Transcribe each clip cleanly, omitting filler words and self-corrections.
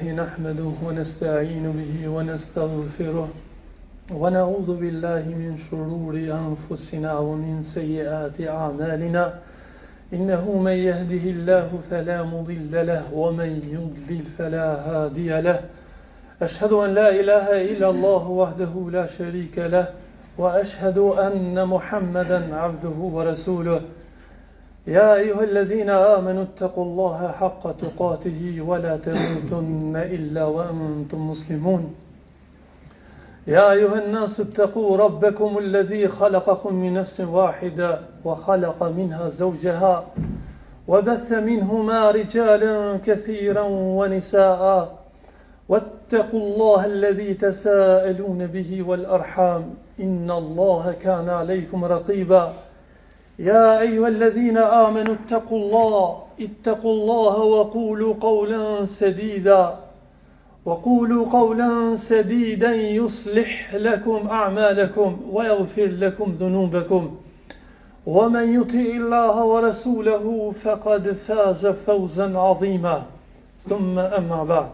لله نحمده ونستعين به ونستغفره ونعوذ بالله من شرور أنفسنا ومن سيئات أعمالنا إنه من يهده الله فلا مضل له ومن يضلل فلا هادي له أشهد أن لا إله إلا الله وحده لا شريك له وأشهد أن محمدا عبده ورسوله يا أيها الذين آمنوا اتقوا الله حق تقاته ولا تموتن إلا وأنتم مسلمون يا أيها الناس اتقوا ربكم الذي خلقكم من نفس واحدة وخلق منها زوجها وبث منهما رجالا كثيرا ونساء واتقوا الله الذي تساءلون به والأرحام إن الله كان عليكم رقيبا يا أيها الذين آمنوا اتقوا الله وقولوا قولا سديدا يصلح لكم أعمالكم ويغفر لكم ذنوبكم ومن يطع الله ورسوله فقد فاز فوزا عظيما ثم أما بعد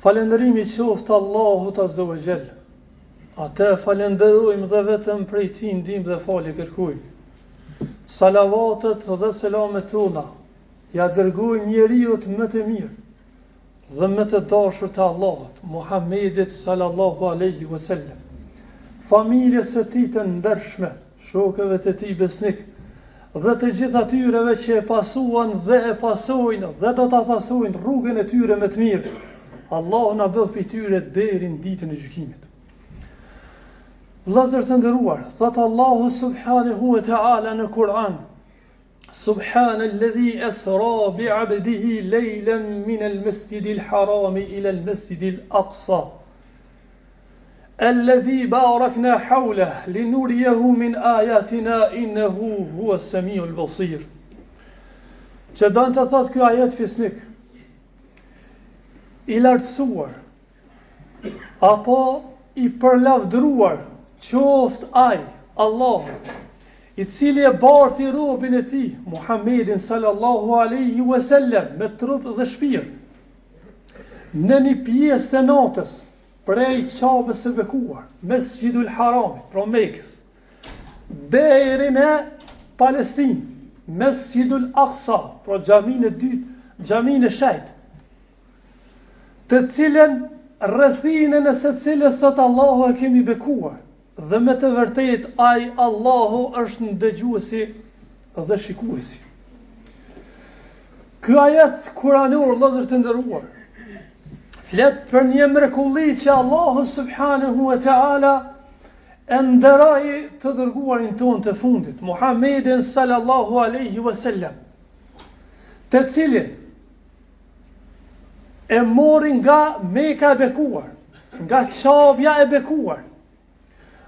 Falëndërimi qoftë Allahut Azza wa Jall. Atë falenderojmë dhe vetëm prej Tij ndihmë dhe falje kërkojmë. Salavatet dhe selamet tona ja dërgojmë njeriu më të mirë dhe më të dashur të Allahut, Muhammedit sallallahu alaihi wasallam, familjes së tij të ndershme, shokëve të tij besnik dhe të gjithë atyreve që e pasuan dhe e pasojnë dhe do ta pasojnë rrugën e tyre më të mirë. Allah na bëf për tyre deri në ditën e gjykimit. Vëllezër të nderuar, thot Allahu subhanahu wa ta'ala në Kur'an: Subhanalladhi asra bi'abdihi laylan min al-masjidil haram ila al-masjidil aqsa alladhi barakna hawlahu linuriyahu min ayatina innahu huwa as-sami'ul basir. Që don të thot ky ajet fisnik i lartësuar apo i përlavdruar qoftë ai Allah i cili e barti robën e tij Muhammedin sallallahu alaihi wasallam me trup dhe shpirt në një pjesë të natës prej Ka'bës së bekuar, Mesjidul Haram, pra Mekës, deri në Palestinë, Mesjidul Aqsa, pra xhaminë e dytë, xhaminë e shejt, të cilën rrethinën e së cilës sot Allahu e kemi bekuar, dhe me të vërtet ai Allahu është ndëgjuesi dhe shikuesi. Ky ajet kuranor, vëllezër të nderuar, flet për një mrekulli që Allahu subhanahu wa ta'ala e nderoi të dërguarin ton të fundit, Muhammedin sallallahu alaihi wasallam, të cilin e mori nga Meka e bekuar, nga Ka'bja e bekuar,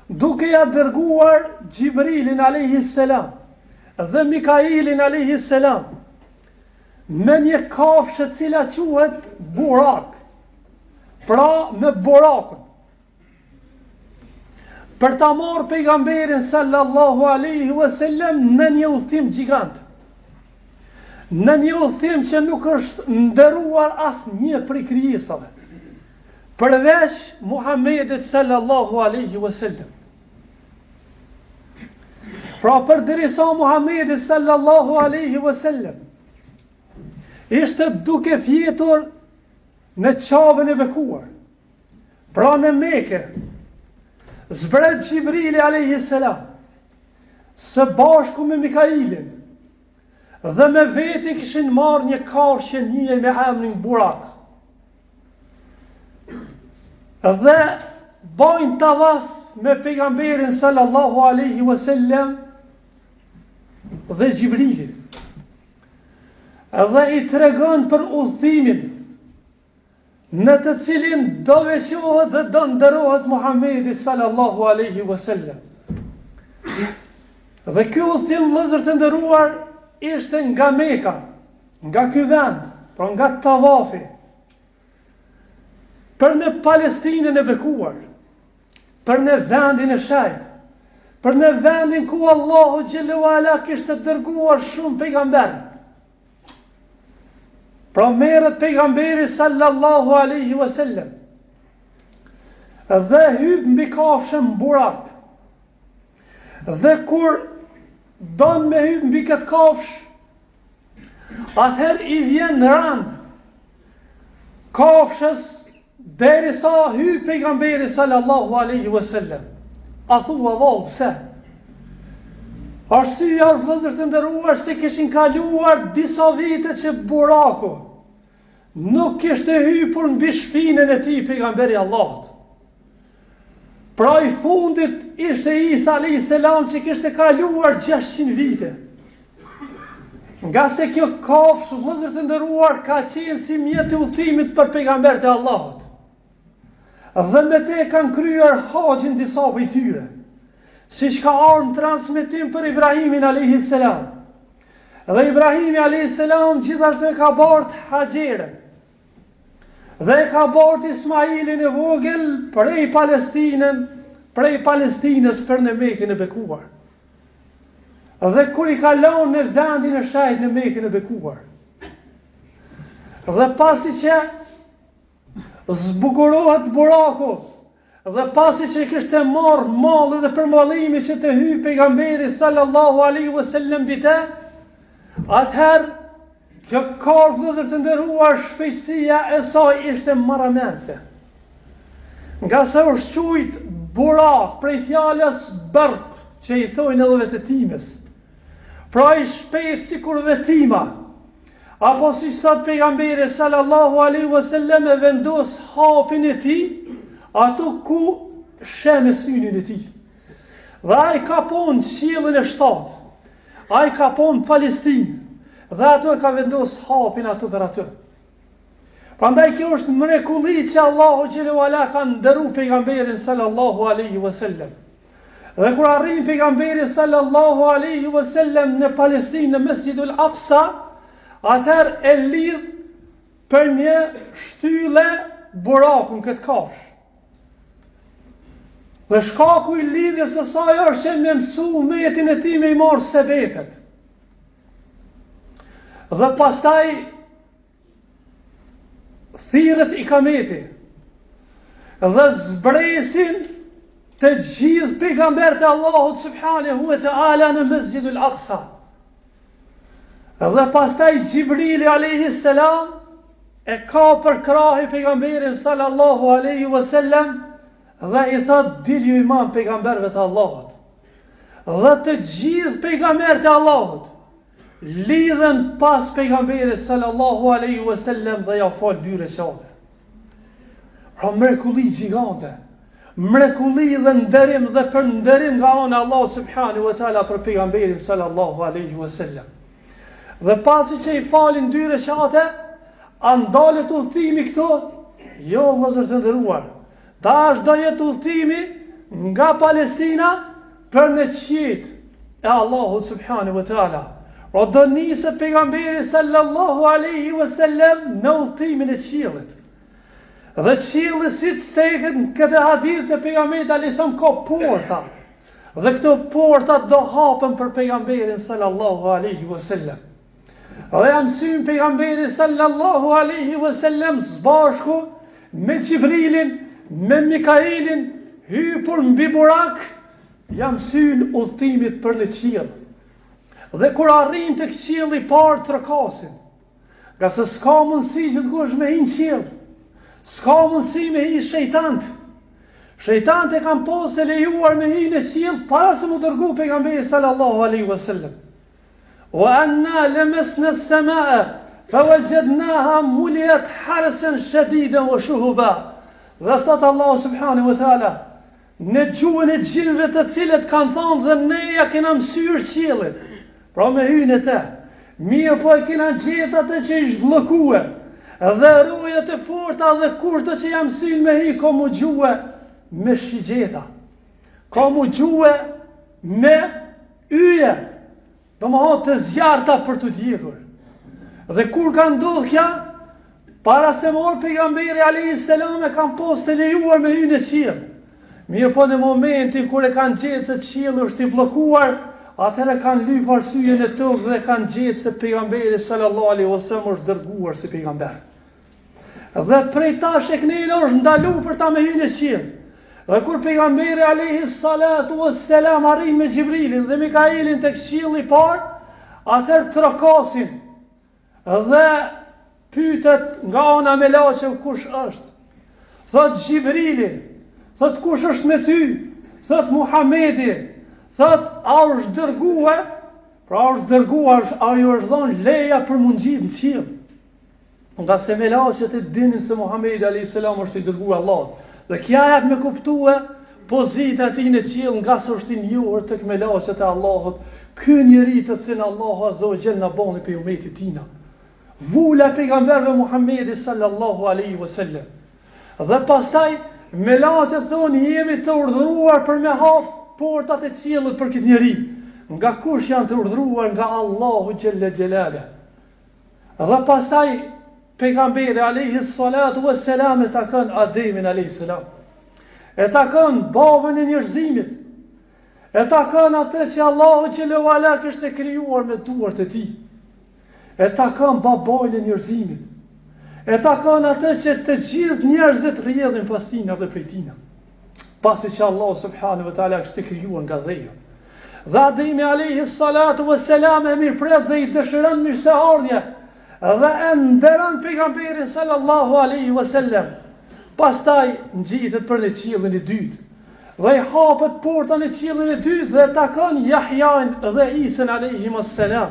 duke ja dërguar Gjibrilin alayhi salam dhe Mikailin alayhi salam me një kafshë e cila quhet Burak, pra me Burakun, për ta marrë pejgamberin sallallahu alaihi wasallam në një udhtim gjigant, në një udhtim që nuk është nderuar asnjë prej krijesave, përveç Muhammedit sallallahu alaihi wasallam. Pra përderisa Muhammedi sallallahu alaihi wasallam ishte duke fjetur në Ka'bën e bekuar, pra në Mekë, zbret Gjibrili alayhi salam së bashku me Mikailin dhe me veti kishin marrë një kafshë njëjë me emrin Burak dhe bajnë tavaf me pejgamberin sallallahu alaihi wasallam dhe Gjibrilin, dhe i tregon për udhëtimin në të cilin do veçohet dhe do nderohet Muhammedi sallallahu alaihi wasallam. Dhe ky udhëtim, vëllezër të nderuar, ishte nga Meka, nga ky vend, pra nga tavafi, për në Palestinën e bekuar, për në vendin e shejt, për në vendin ku Allahu xhelalu ala kishte dërguar shumë pejgamber, Pra merret pejgamberi sallallahu alaihi wasallam dhe hyp mbi kafshën burak. Dhe kur don me hyp mbi këtë kafsh, atëherë i vjen rand kafshës derisa hyp pejgamberi sallallahu alaihi wasallam. A thua vallë pse? Arsyeja është vëllezër të nderuar se kishin kaluar disa vite që buraku nuk kishte hypur mbi shpinën e tij pejgamberi Allahut. Pra i fundit ishte Isa alayhis salam që kishte kaluar 600 vite. Nga se kjo kafshë, vëllezër të nderuar, ka qenë si mjet i udhëtimit për pejgambert e Allahut. Dhe me te kanë kryer haxhin disa prej tyre. Siç ka ardhur në transmetim për Ibrahimin alayhis salam. Dhe Ibrahimi alayhis salam gjithashtu e ka bart Haxherën. Dhe e ka bart Ismailin e vogël prej Palestinës për në Mekën e bekuar. Dhe kur i ka lënë në vendin e shajt në Mekën e bekuar. Dhe pasi që zbukurohet buraku, dhe pasi që kishte marrë mall dhe përmallimi që të hyjë pejgamberi sallallahu alaihi wasallam bite, atëherë kjo karë, vëllezër të nderuar, shpejtësia e saj ishte marramense. Nga se është quajt burak prej fjalës bërk, që i thojnë edhe vetëtimës. Pra i shpejt si kur vetima. Apo si thot pejgamberi sallallahu alaihi wasallam, e vendos hapin e tij ato ku shemë synin e tij. Dhe ai ka pun qiellin e 7. Ai ka pun Palestinë. Dhe ato e ka vendos hapin ato për ato. Prandaj kjo është mrekulli që Allahu xhelalu ala ka ndëruar pejgamberin sallallahu alaihi wasallam. Dhe kur arrin pejgamberi sallallahu alaihi wasallam në Palestinë, në Mesjidul Aqsa, atëherë e lidh për një shtylle burakun këtë kafsh. Dhe shkaku i lidhjes së saj është që me mësu umetin e tij me i marrë sebepet. Dhe pastaj thirret i kameti dhe zbresin të gjithë pejgambert e Allahut subhanahu wa ta'ala në Mesjidul Aqsa. Dhe pastaj Gjibrili alayhis salam e ka për krahi pejgamberin sallallahu alaihi wasallam dhe i thot dil ju imam pejgamberve të Allahut. Dhe të gjithë pejgambert e Allahut lidhen pas pejgamberit sallallahu alaihi wasallam dhe ja fal dy recate. Pra mrekulli gjigante, mrekulli dhe nderim dhe për nderim nga ana Allah subhanahu wa taala për pejgamberin sallallahu alaihi wasallam. Dhe pasi që i falin dy recate, andalet udhëtimi këto? Jo, vëllezër të nderuar. Tash do jetë udhëtimi nga Palestina për në qiejt e Allahut subhanahu wa taala. Pra do niset pejgamberi sallallahu alaihi wasallam në udhëtimin e qiellit. Dhe qielli si të seket në këtë hadith të pejgamberit alayhis salam ka porta. Dhe këto porta do hapen për pejgamberin sallallahu alaihi wasallam. Dhe jam syn pejgamberi sallallahu alaihi wasallam zbashku me Gjibrilin, me Mikailin, hypur mbi burak, jam syn udhëtimit për në qiell. Dhe kur arrin të qielli parë trokasin, nga se s'ka mundësi që të kush me hinë qiell, s'ka mundësi me hinë shejtant. Shejtant e kanë posë e lejuar me hinë e qiell para se mu dërgu pejgamberi sallallahu alaihi wasallam. Wa anna lamasna as-samaa fawajadnaha muliyat harasan shadidan wa shuhuba. Dhe thot Allah subhanahu wa taala, në gjuhën e gjinëve të cilët kanë thonë dhe ne ja kena mësyrë qiellit, pra me hyjnë e te, mirë po e kena gjetë atë që ishtë blokue, dhe rrujet e forta dhe kurto që jam synë me hi, ka mu gjuhe me shigjeta, ka mu gjuhe me yje, do më hotë të zjarta për të djekur. Dhe kur ka ndodhë kja, para se morë pejgamberi alayhis salam e kanë posë të lejuar me hyjnë e qiell. Mirë po në momentin kur e kanë gjetë se qielli është i bllokuar, atëherë kanë lyp arsyeën e tokë dhe kanë gjetë se pejgamberi sallallahu alaihi wasallam është dërguar si pejgamber. Dhe prej tash e kënejnë është ndalu për ta me hyjë në qiell. Dhe kur pejgamberi alayhi salatu wassalam arrin me Xhibrilin dhe Mikailin tek qielli i parë, atëherë trokasin dhe pyetet nga ana me laçe kush është. Thot Xhibrili, thot kush është me ty? Thot Muhamedi, thot a është dërguar? Pra është dërguar, ajo është dhënë leja për mungjit në qiell. Nga se me laqet e dinin se Muhamedi a.s. është i dërguar Allah. Dhe kja jep me kuptue pozita ti në qiell nga se është i njohur tek me laqet e Allahut. Ky njeri të cilin Allahu azza wa jalla na bani pe umetit tina. Vula pejgamberve Muhamedi sallallahu alaihi wasallam. Dhe pastaj me laqet thonë jemi të urdhëruar për me hap portat e qiellit për këtë njeri. Nga kush janë të urdhëruar? Nga Allahu xhella xhelala. Dhe pastaj pejgamberi alayhi salatu wassalam e takon Ademin alayhi salam. E takon babën e njerëzimit. E takon atë që Allahu xhelalu ala kishte krijuar me duart e tij. E takon babain e njerëzimit. E takon atë që të gjithë njerëzit rrjedhin pas tij dhe prej tij. Pasi që Allahu subhanahu wa taala kishte krijuar nga dheja. Dhe Ademi alayhi salatu wassalam e mirëpret dhe i dëshiron mirëseardhje. Dhe e nderon pejgamberin sallallahu alaihi wasallam. Pastaj ngjitet për në qiellin e dytë. Dhe i hapet porta në qiellin e dytë dhe takon Yahyain dhe Isa alayhi wassalam.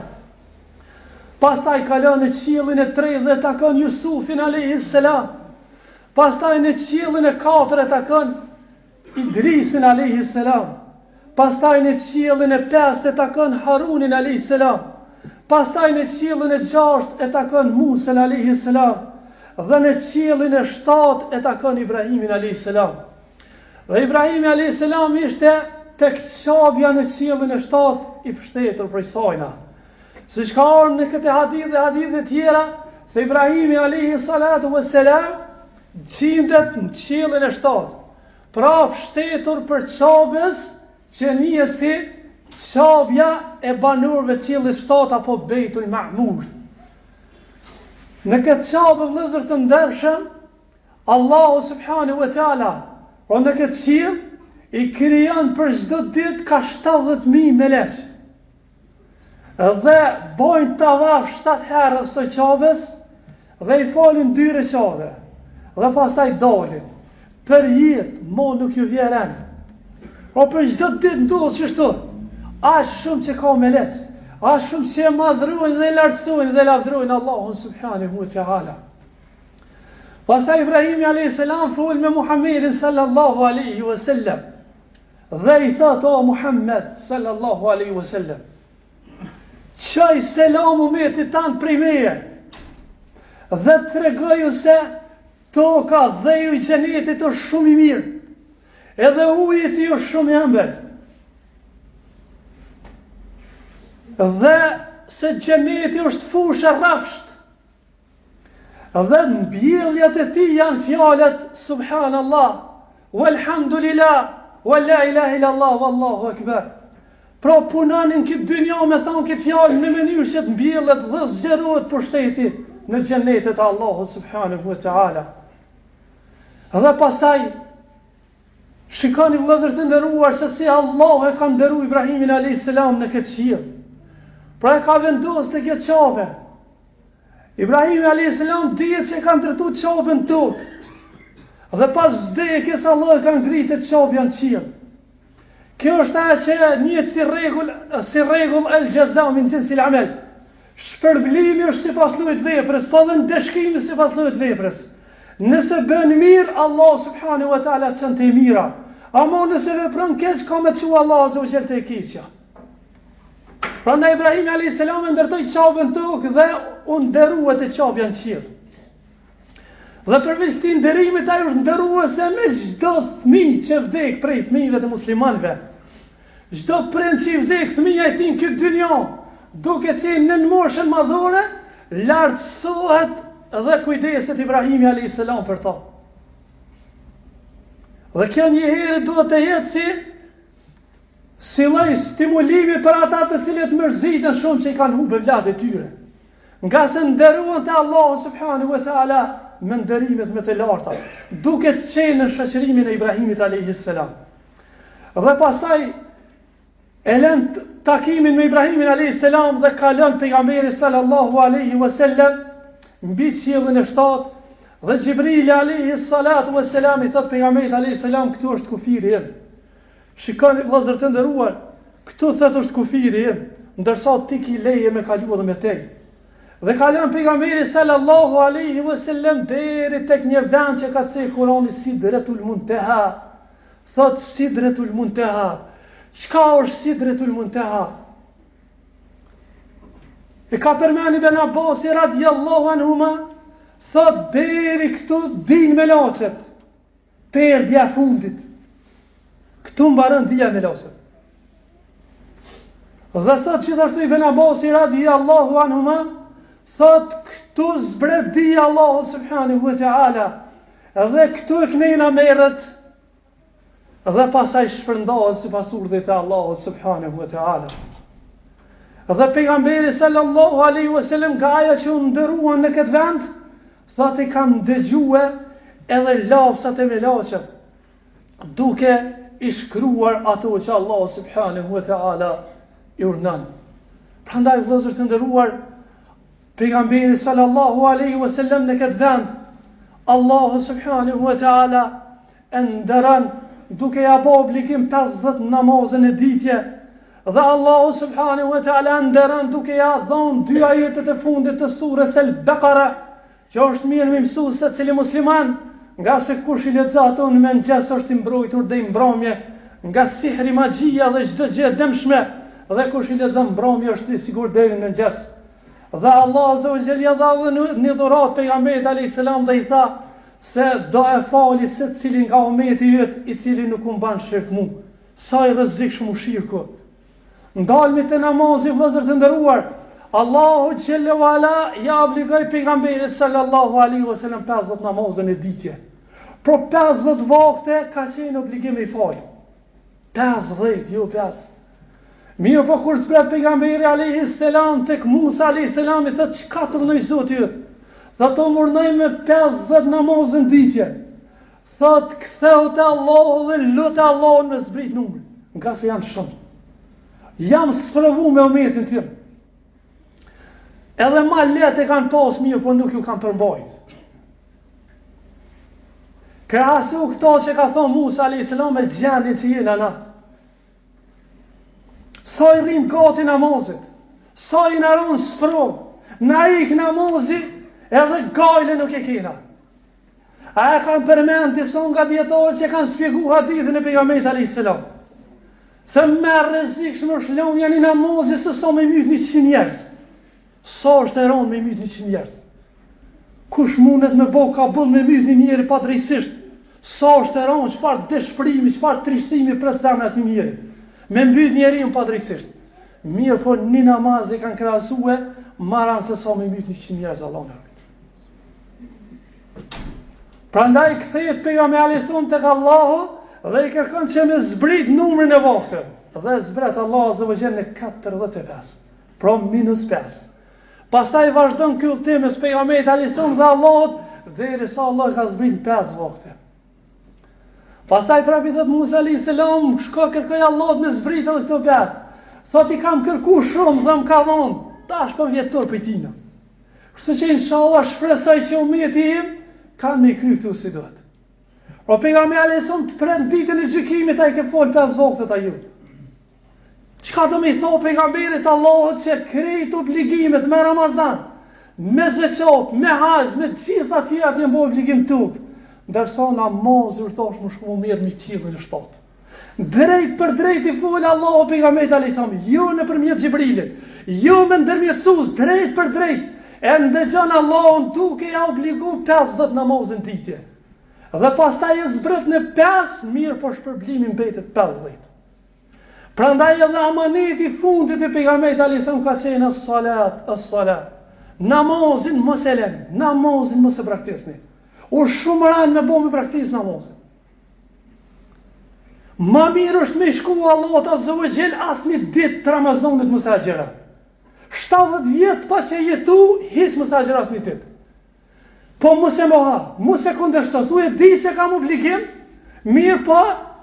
Pastaj kalon në qiellin e tretë dhe takon Yusufin alayhi salam. Pastaj në qiellin e katërt takon Idrisin alayhi salam. Pastaj në qiellin e pestë takon Harunin alayhi salam. Pastaj në qiellin e gjashtë e takon Musa alayhi salam. Dhe në qiellin e shtatë e takon Ibrahimin alayhi salam. Dhe Ibrahimi alayhi salam ishte tek qabja në qiellin e shtatë i pështetur prej sajna. Siç ka ardhur në këtë hadith dhe hadithe tjera, se Ibrahimi alayhi salatu wassalam gjendet në qiellin e shtatë. Pra pështetur për qabës që njësi qabja e banorëve qiellit shtatë apo Beitul Ma'mur. Në këtë qabë vëllezër të ndershëm, Allahu subhanahu wa taala, pra në këtë qiell i krijon për çdo ditë ka 70.000 melek. Dhe bojnë tavaf 7 herë së qabës dhe i falin 2 rekate. Dhe pastaj dalin. Për jetë, mo nuk ju vjen. O për çdo ditë ndodh kështu. Aq shumë që ka melek, aq shumë që madhrojnë dhe lartësojnë dhe lavdrojnë Allahun subhanahu wa taala. Pastaj Ibrahimi alayhis salam fol me Muhammedin sallallahu alaihi wasallam. Dhe i tha o Muhammed sallallahu alaihi wasallam, qaj selamu me të tanë prej meje, dhe të tregoju se toka dhe ju i xhenetit është shumë i mirë, edhe ujit ju shumë i ëmbël. Dhe se xheneti është fushë rrafsht. Dhe mbjelljet e tij janë fjalët subhanallah, walhamdulillah, wa la ilaha illallah, wallahu akbar. Pra punonin këtë dynja me thonë këtë fjalë në mënyrë që të mbjellet dhe zgjerohet pushteti në xhenetet e Allahut subhanahu wa taala. Dhe pastaj shikoni vëllezër të nderuar se si Allah e ka nderuar Ibrahimin alayhis salam në këtë qiell. Pra e ka vendosur të këtë qabe. Ibrahimi alayhis salam dihet që ka ndërtuar qabën tokë. Dhe pas vdekjes Allah e ka ngritur qabën në qiell. Kjo është ajo që njihet si rregull el-jaza min jinsil amal. Shpërblimi është sipas llojit veprës, po dhe ndeshkimi sipas llojit veprës. Nëse bën mirë, Allah subhanahu wa taala çon të mira. Ama nëse vepron keq, ka me çu Allah azza wa jalla të keqja. Prandaj Ibrahim alayhis salam ndërtoi qabën tokë dhe u nderua te qabja në qiell. Dhe përveç këtij nderimit ai është nderuese me çdo fëmijë që vdek prej fëmijëve të muslimanëve. Çdo prind që vdek fëmia e tij në këtë dynjë, duke qenë në moshën madhore, lartësohet dhe kujdeset Ibrahimi alayhis salam për ta. Dhe kjo një herë duhet të jetë si lloj stimulimi për ata të cilët mërziten shumë që i kanë humbur vlatë e tyre. Nga se nderuan te Allahu subhanahu wa taala me nderimet më të larta, duke qenë në shoqërimin e Ibrahimit alayhis salam. Dhe pastaj e lën takimin me Ibrahimin alayhis salam dhe ka lënë pejgamberi sallallahu alaihi wasallam mbi qiellin e 7 dhe Xhibrili alayhis salatu wassalam i thot pejgamberit alayhis salam, këtu është kufiri im. Shikoni vëllezër të nderuar, këtu thotë është kufiri im, ndërsa ti ki leje me kaluar me tej. Dhe ka lënë pejgamberi sallallahu alaihi wasallam deri tek një vend që ka thënë Kurani Sidratul Muntaha. Thot Sidratul Muntaha. Çka është Sidratul Muntaha? E ka përmeni Ibn Abbas radhiyallahu anhuma, thot deri këtu din me laçet. Perdja fundit. Këtu mbaron dia me laçet. Dhe thot gjithashtu Ibn Abbas radhiyallahu anhuma, thot këtu zbret dia Allahu subhanahu wa taala. Dhe këtu e knena merret dhe pasaj shpërndahet sipas urdhit të Allahut subhanahu wa taala. Dhe pejgamberi sallallahu alaihi wasallam ka ajo që u ndëruan në këtë vend, thotë i kam dëgjuar edhe lafsat e melaçet, duke i shkruar ato që Allahu subhanahu wa taala i urdhon. Prandaj vëllezër të nderuar, pejgamberi sallallahu alaihi wasallam në këtë vend, Allahu subhanahu wa taala e ndëron duke ja bë obligim 50 namazën e ditje, dhe Allahu subhanahu wa taala ndëron duke ja dhënë 2 ajetet e fundit të surës Al-Baqara, që është mirë me mësu se cili musliman, nga se kush i lexon ato në mëngjes është i mbrojtur dhe i mbrëmje nga sihri, magjia dhe çdo gjë e dëmshme, dhe kush i lexon mbrëmje është i sigurt deri në mëngjes. Dhe Allah azza wa jalla ja dha një dhuratë pejgamberit alayhis salam dhe i tha se do e fali se cilin nga ummeti jot i cili nuk u mban shirk mu. Sa i rrezikshëm shirku. Ndalmi të namazi vëllezër të nderuar, Allahu xhelle wala ja obligoi pejgamberit sallallahu alaihi wasallam 50 namazën e ditje. Pro 50 vakte ka qenë obligim i fal. 50, jo 5. Mirë po kur zbret pejgamberi alayhis salam tek Musa alayhis salam i thotë çka të vënoj Zoti jot. Thotë o murnoj me 50 namazën ditje. Thotë ktheu te Allahu dhe lutë Allahun me zbrit numrin, nga se janë shumë. Jam sprovu me umetin tim. Edhe ma letë e kanë pas mirë, po nuk ju kanë përmbajt. Krahasu këto që ka thonë Musa alayhis salam me gjendjen që jena na. Sa i rrim gati namazit, sa i naron sprov, na ik namazi, edhe gajle nuk e kena. A e kanë përmend disa nga dietarët që kanë shpjeguar hadithin e pejgamberit alayhis salam. Se më rrezikshëm është lënia në namazit se sa me myt 100 njerëz. Sa është e rëndë me myt 100 njerëz? Kush mundet me bë kabull me myt një njeri pa drejtësisht? Sa është e rëndë, çfarë dëshpërimi, çfarë trishtimi për zemrën e atij njeri. Me mbyt njeriu pa drejtësisht. Mirë po një namaz e kanë krahasuar maran se sa me myt 100 njerëz Allahu. Prandaj kthehet pejgamberi alayhis salam tek Allahu dhe i kërkon që me zbrit numrin e vakteve. Dhe zbret Allahu azza wa jalla në 45. Pra -5. Pastaj vazhdon ky udhtim mes pejgamberit alayhis salam dhe Allahut derisa Allah ka zbrit 5 vakte. Pastaj prapë thot Musa alayhis salam, shko kërkoj Allahut me zbrit edhe këto 5. Thot i kam kërkuar shumë dhe më ka dhënë, tash po vjetor për tina. Kështu që inshallah shpresoj që ummeti im kanë me kry këtu si duhet. Pra pejgamberi alayhis salam pret ditën e gjykimit ai ke fol 5 vakte ta ju. Çka do më thon pejgamberit Allahut që krejt obligimet me Ramazan, me zeqat, me hajj, me gjitha tjera të janë obligim tuk. Ndërsa namazi urtosh më shku mirë me qiellin e 7. Drejt për drejt i fol Allahu pejgamberit alayhis salam, jo nëpërmjet Xhibrilit, jo me ndërmjetësues, drejt për drejt. E ndëgjon Allahun duke ja obligu 50 namazën ditje. Dhe pastaj e zbret në 5, mirë po shpërblimi mbetet 50. Prandaj edhe amaneti fundit e pejgamberit alayhis salam ka qenë as-salat. Namazin mos e lëni, namazin mos e braktisni. U shumë ranë me bo me praktis namazin. Ma mirë është me shku Allahut Azza wa Jell asnjë ditë të Ramazanit mos agjera. 70 vjet pas e jetu, hiç mos agjera asnjë ditë. Po mos e moha, mos e kundërshto, thuaj di se kam obligim, mirë po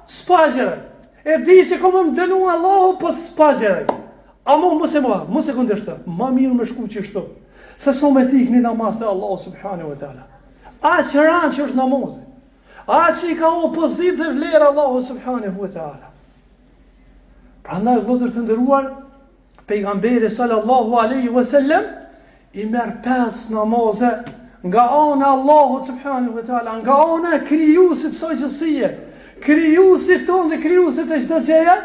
s'pa agjera. E di se kam më dënu Allahu, po s'pa agjera. Amo mos e moha, mos e kundërshto. Ma mirë me shku çështo. Se sa me tik një namaz të Allahu subhanahu wa taala. Aq ran që është namazi. Aq i ka opozit dhe vlerë Allahu subhanahu wa taala. Prandaj vëllezër të nderuar, pejgamberi sallallahu alaihi wasallam i merr 5 namaze nga ana Allahu subhanahu wa taala, nga ana krijuesit së gjësie, krijuesit ton dhe krijuesit e çdo gjëje,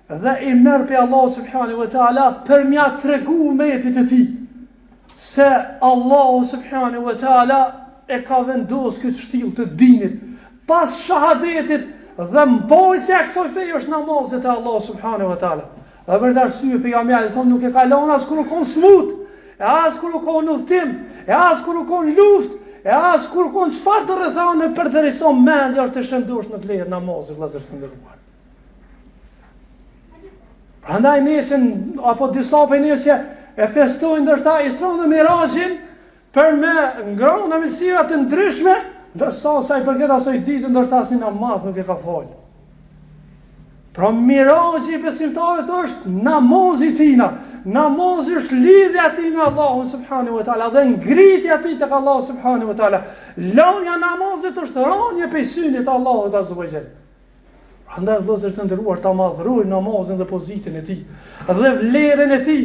dhe i merr pe Allahu subhanahu wa taala për m'ia tregu umetit të tij se Allahu subhanahu wa taala e ka vendosur këtë shtill të dinit pas shahadetit dhe mbajtja e kësaj feje është namazet e Allahu subhanahu wa taala. Dhe për të arsye pejgamberi sa nuk e ka lënë as kur u kon smut, e as kur u kon udhtim, e as kur u kon luftë, e as kur u kon çfarë të rrethane për të rison mendja është e shëndosh në të lejet namazit, vëllezër të nderuar. Prandaj nesër apo disa prej nesër e festojnë ndoshta Isra dhe Mirazhin për me ngrënë mësira të ndryshme, ndërsa sa i përket asaj ditë ndoshta asnjë namaz nuk e ka fal. Pra Mirazhi i besimtarit është namazi tina. Namazi është lidhja e tij me Allahun subhanahu wa taala dhe ngritja e tij tek Allahu subhanahu wa taala. Lënia e namazit është rënje pe synit të Allahut azza wa jall. Prandaj vëllezër të nderuar, ta madhrojmë namazin dhe pozitën e tij, dhe vlerën e tij,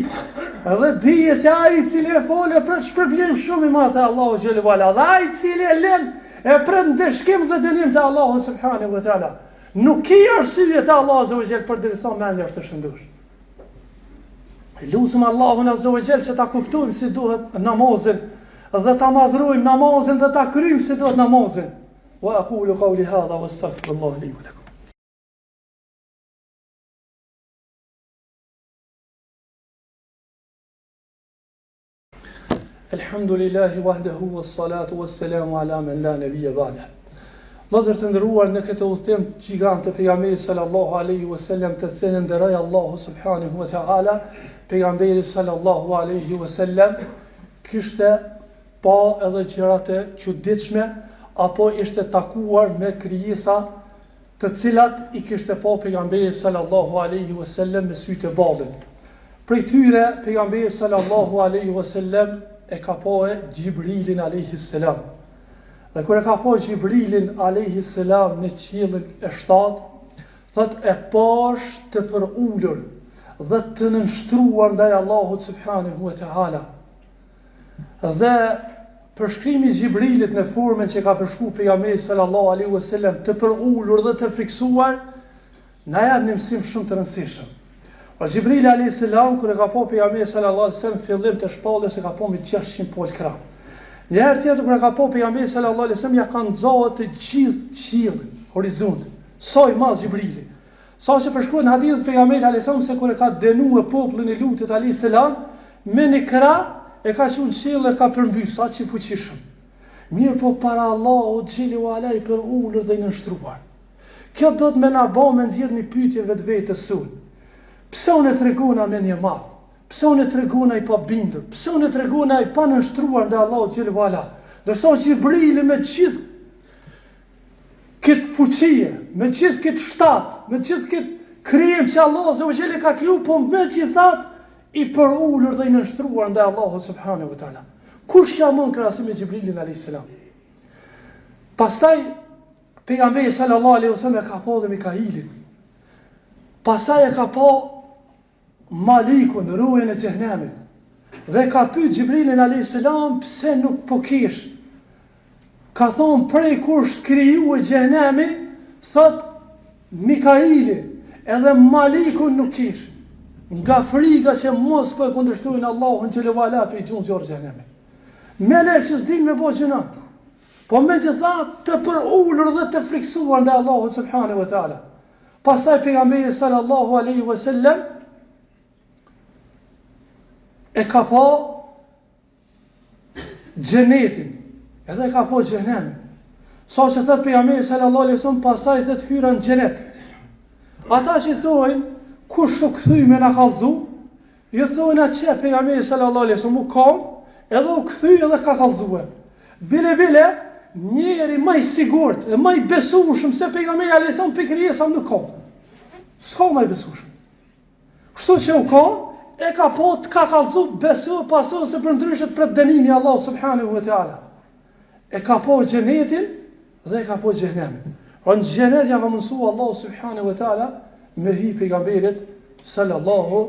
dhe dije se ai i cili e folë për shpërblim shumë i madh te Allahu xhelalu ala, dhe ai i cili e lën e pret ndeshkim dhe dënim te Allahu subhanahu wa taala. Nuk ki arsye te Allahu azza wa jall për derisa mendja është e shëndosh. Lutem Allahun azza wa jall që ta kuptojmë si duhet namazin dhe ta madhrojmë namazin dhe ta kryjmë si duhet namazin. Wa aqulu qawli hadha wastaghfirullah li wa lakum. Alhamdulillahi wahdahu wassalatu wassalamu ala man la nabiyya ba'da. Vëllezër të nderuar, në këtë udhtim gjigant të pejgamberit sallallahu alaihi wasallam, të cilën nderoj Allahu subhanahu wa taala, pejgamberi sallallahu alaihi wasallam kishte pa edhe gjëra të çuditshme apo ishte takuar me krijesa të cilat i kishte pa pejgamberi sallallahu alaihi wasallam me sy të ballët. Prej tyre pejgamberi sallallahu alaihi wasallam e ka pa Gjibrilin alayhi salam. Dhe kur e ka pa Gjibrilin alayhi salam në qiellin e 7, thot e pash të përulur dhe të nënshtruar ndaj Allahut subhanahu wa taala. Dhe përshkrimi i Gjibrilit në formën që ka përshkruar pejgamberi sallallahu alaihi wasallam, të përulur dhe të friksuar, na jep një mësim shumë të rëndësishëm. O Gjibrili alayhi salam kur e ka pa pejgamberin sallallahu alaihi wasallam fillim të shpalljes e ka pa me 600 pol krah. Një herë tjetër kur e ka pa pejgamberin sallallahu alaihi wasallam ja ka nxorë të gjithë qiellin, horizontin. Sa i madh Gjibrili. Sa që përshkruhet në hadith pejgamberit alayhi salam se kur e ka dënuar popullin e Lutit alayhi salam me një krah e ka qenë qiell e ka përmbys sa që fuqishëm. Mirë po para Allahut xhelalu ala i për ulur dhe i nënshtruar. Kjo do të më na bëjë me nxjerr një pyetje vetvetes sonë. Pse unë tregona me një madh? Pse unë tregona i pa bindur? Pse unë tregona i pa nënshtruar ndaj Allahut xhelalu ala? Dorso Gjibrili me gjithë këtë fuqie, me gjithë këtë shtat, me gjithë këtë krijem që Allahu azza wa jalla ka kriju, po megjithatë i përulur dhe i nënshtruar ndaj Allahut subhanahu wa taala. Kush ja mund krahasim me Gjibrilin alayhis salam? Pastaj pejgamberi sallallahu alaihi wasallam ka pa dhe Mikailin. Pastaj e ka pa Malikun, rujën e xhenemit. Dhe ka pyet Gjibrilin alayhis salam pse nuk po kesh. Ka thonë prej kur është kriju e xhenemi, thot Mikaili, edhe Malikun nuk kish. Nga frika që mos po e kundërshtojnë Allahun xhelalu ala për i gjunë zjarë xhenemit. Melek që s'din me bo gjëna, po me gjitha të përulur dhe të friksuar ndaj Allahut subhanahu wa taala. Pastaj pejgamberi sallallahu alaihi wasallam e ka pa xhenetin, edhe e ka pa xhenemin. Sa që thot pejgamberi sallallahu alaihi wasallam, pastaj thot hyra në xhenet. Ata që thojnë, kush u kthy me na kallzu, ju thojnë atë që pejgamberi sallallahu alaihi wasallam u kam, edhe u kthy edhe ka kallzuar. Bile, njeri më i sigurt, e më i besueshëm se pejgamberi alaihi wasallam pikërisht nuk ka. S'ka më i besueshëm. Kështu që u ka, e ka po të ka kallzu, besu, pasu se për ndryshet për dënimi Allah subhanahu wa ta'ala. E ka po xhenetin dhe e ka po xhenemin. Në xhenet ja ka mësua Allah subhanahu wa ta'ala me hi pejgamberit sallallahu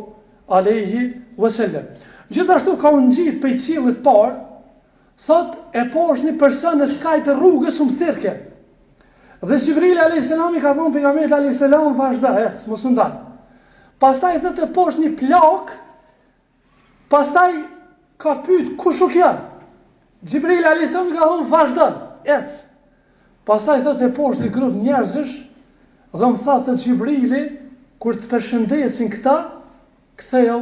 alaihi wasallam. Gjithashtu ka unë gjitë për i cilët parë, thot e po është një person në skajt të rrugës më thirke. Dhe Gjibril a.s. i ka thonë pejgamberit a.s. vazhda, mos u ndal. Pastaj thot e po është një plak, pastaj ka pyet kush u kjo? Gjibril a.s. i ka thonë vazhda, Pastaj thot e po është një grup njerëzish, dhe më thotë Gjibrili, kur të përshëndesin këta, kthejo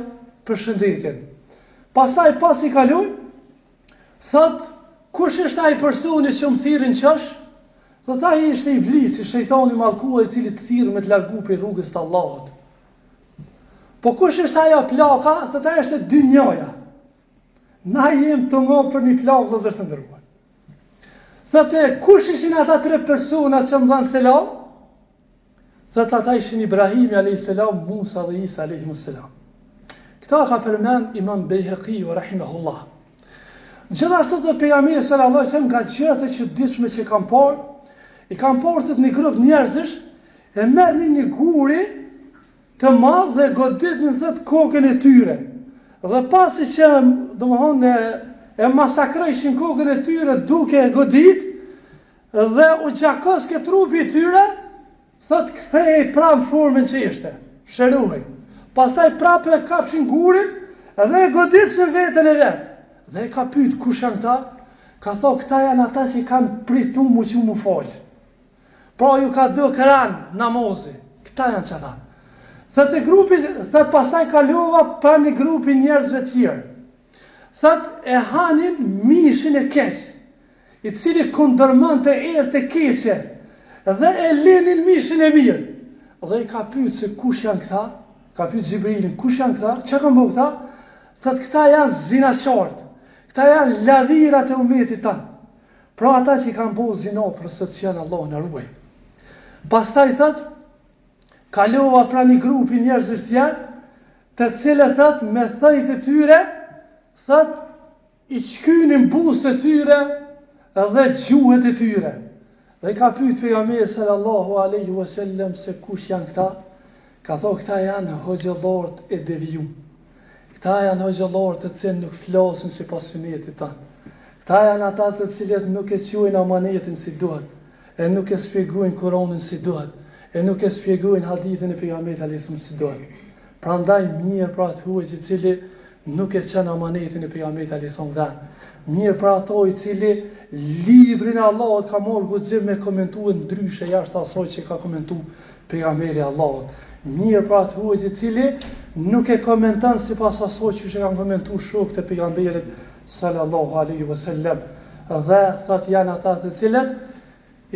përshëndetjen. Pastaj pas i kaloj, thot, kush është ai personi që më thirrin qësh? Thot, ai ishte iblisi, shejtani i mallkuar i cili të thirr me të largu prej rrugës të Allahut. Po kush është ajo plaka? Thot, ai është dynjaja. Na jem të ngopë për një plakë dhe zërë të ndërruar. Thot, kush ishin ata 3 persona që më dhanë selam? Thot, ata ishin Ibrahimi a.s., Musa dhe Isa a.s. Këta ka përmend Imam Bejheqiu rahimahullah. Gjithashtu të pejgamberi sallallahu alaihi wasallam nga gjërat e çuditshme që kam parë, i kam parë thot një grup njerëzish e merrnin një guri të madh dhe goditnin thot kokën e tyre. Dhe pasi që domthonë e masakrojshin kokën e tyre duke e godit dhe u gjakoske trupi i tyre, thot kthehej pranë formën që ishte, shëruhej. Pastaj prapë e kapshin gurin dhe e goditën veten e vet. Dhe e ka pyet kush janë këta? Ka thonë këta janë ata që kanë pritu mu që mu falë. Pra ju ka dë këran namozi. Këta janë që ta. Thët e grupi, thët pastaj kalova pra një grupi njerëzve tjerë. Thët e hanin mishin e keq, i cili kundërmën të erë të keqe, dhe e lenin mishin e mirë. Dhe i ka pyet se kush janë këta? Ka pyet Gjibrilin, kush janë këta? Që kanë bëu këta? Thët këta janë zinaqartë. Këta janë ladhirat e umetit tanë. Pra ata që kanë bëu zina për së që janë Allah në ruaj. Pastaj thët, kalova pra një grupi njerëzit tjerë, të cilë thët me thëjt e tyre, thët i qkynin busë të tyre dhe gjuhet e tyre. Dhe i ka pyet pejgamberi sallallahu alaihi wasallam se kush janë këta? Ka thonë këta janë hoxhallarët e devijum. Këta janë hoxhallarët të cilët nuk flasin sipas sunetit tanë. Këta janë ata të cilët nuk e quajnë amanetin si duhet, e nuk e shpjegojnë Kur'anin si duhet, e nuk e shpjegojnë hadithin e pejgamberit alayhis salam si duhet. Prandaj mirë pra atë huaj i cili nuk e çon amanetin e pejgamberit alayhis salam. Mirë pra ato i cili librin e Allahut ka marrë guxim me komentuar ndryshe jashtë asaj që ka komentuar pejgamberi i Allahut. Mirë pra atë huaj i cili nuk e komenton sipas asaj që kanë komentuar shokët e pejgamberit sallallahu alaihi wasallam. Dhe thot janë ata të cilët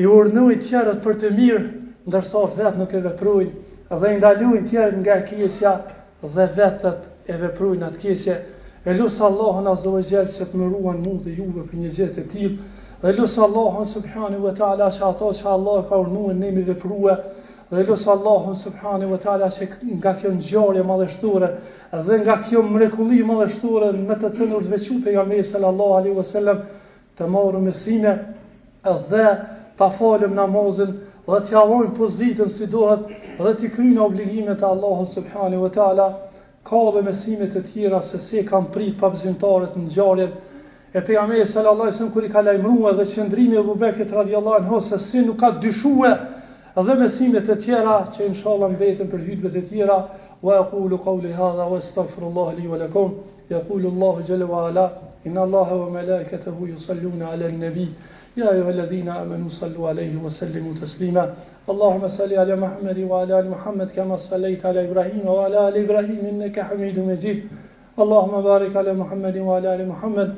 i urnojnë tjerët për të mirë, ndërsa vetë nuk e veprojnë, dhe i ndalojnë tjerët nga keqja dhe vetët e veprojnë atë keqje. E lusë Allahun azza wa jall që të më ruan mua dhe juve për një gjë të tillë. Dhe lusë Allahun subhanahu wa taala që ato që Allah ka urdhëruar ne mi veprua. Dhe lusë Allahun subhanahu wa taala që nga kjo ngjarje madhështore dhe nga kjo mrekulli madhështore me të cilën u zveçu pejgamberi sallallahu alaihi wasallam të marrë mësime dhe ta falem namazin dhe të javojmë pozitën si duhet dhe të kryejmë obligimet e Allahut subhanahu wa taala. Ka dhe mësime të tjera se si kanë prit pabëzimtarët në ngjarjen e pejgamberit sallallahu alaihi wasallam kur i ka lajmëruar dhe qëndrimi e Abubekrit radhiyallahu anhu se si nuk ka dyshuar dhe mësime të tjera që inshallah mbeten për hutbet e tjera. Wa aqulu qawli hadha wa astaghfirullah li wa lakum. Yaqulu Allahu jalla wa ala inna Allaha wa malaikatahu yusalluna ala an-nabi ya ayyuhalladhina amanu sallu alayhi wa sallimu taslima. اللهم صل على محمد وعلى ال محمد كما صليت على ابراهيم وعلى ال ابراهيم انك حميد مجيد. اللهم بارك على محمد وعلى ال محمد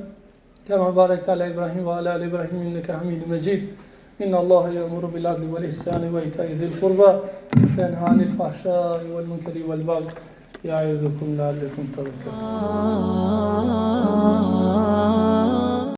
كما باركت على ابراهيم وعلى ال ابراهيم انك حميد مجيد. إن الله يأمر بالعدل والإحسان وإيتاء ذي القربى وينهى عن الفحشاء والمنكر والبغي يعظكم لعلكم تذكرون